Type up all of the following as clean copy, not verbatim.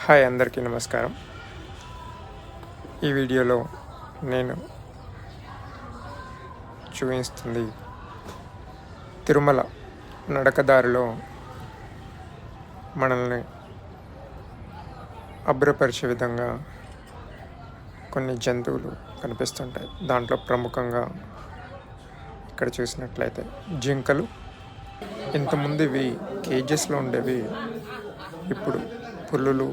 Hi, అందరికీ నమస్కారం. ఈ వీడియోలో నేను చూపిస్తుంది తిరుమల నడకదారిలో మనల్ని అబ్బురపరిచే విధంగా కొన్ని జంతువులు కనిపిస్తుంటాయి. దాంట్లో ప్రముఖంగా ఇక్కడ చూసినట్లయితే జింకలు. ఇంతకుముందు ఇవి కేజెస్లో ఉండేవి, ఇప్పుడు పులులు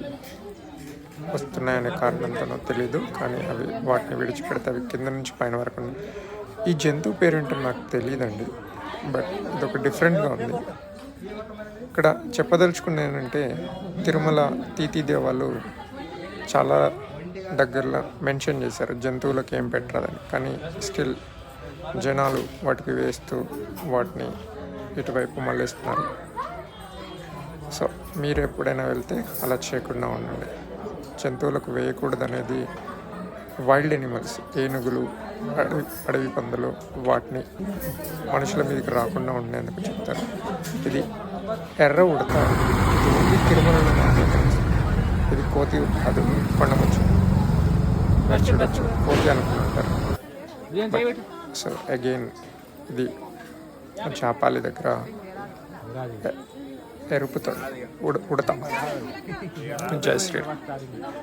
వస్తున్నాయనే కారణంతోనో తెలీదు, కానీ అవి వాటిని విడిచిపెడితే అవి కింద నుంచి పైన వరకు ఉన్నాయి. ఈ జంతువు పేరేంటో నాకు తెలియదండి, బట్ ఇదొక డిఫరెంట్గా ఉంది. ఇక్కడ చెప్పదలుచుకున్న ఏంటంటే తిరుమల తీతీ దేవాలు చాలా దగ్గరలో మెన్షన్ చేశారు జంతువులకు ఏం పెట్టరాదని, కానీ స్టిల్ జనాలు వాటికి వేస్తూ వాటిని ఇటువైపు మళ్ళిస్తున్నారు. సో మీరు ఎప్పుడైనా వెళ్తే అలా చేయకుండా ఉండండి. జంతువులకు వేయకూడదు అనేది వైల్డ్ ఎనిమల్స్, ఏనుగులు, అడవి పందులు, వాటిని మనుషుల మీదకి రాకుండా ఉండేందుకు చెప్తారు. ఇది ఎర్ర ఉడత. ఇది ఓన్లీ తిరుమలలో మాత్రమే. ఇది కోతి కాదు, కొండముచ్చు. చూడొచ్చు, కోతి అనుకుంటారు. సో అగైన్ ఇది చాపాలి దగ్గర ఎరుపుతో ఉడత. జై శ్రీరామ్.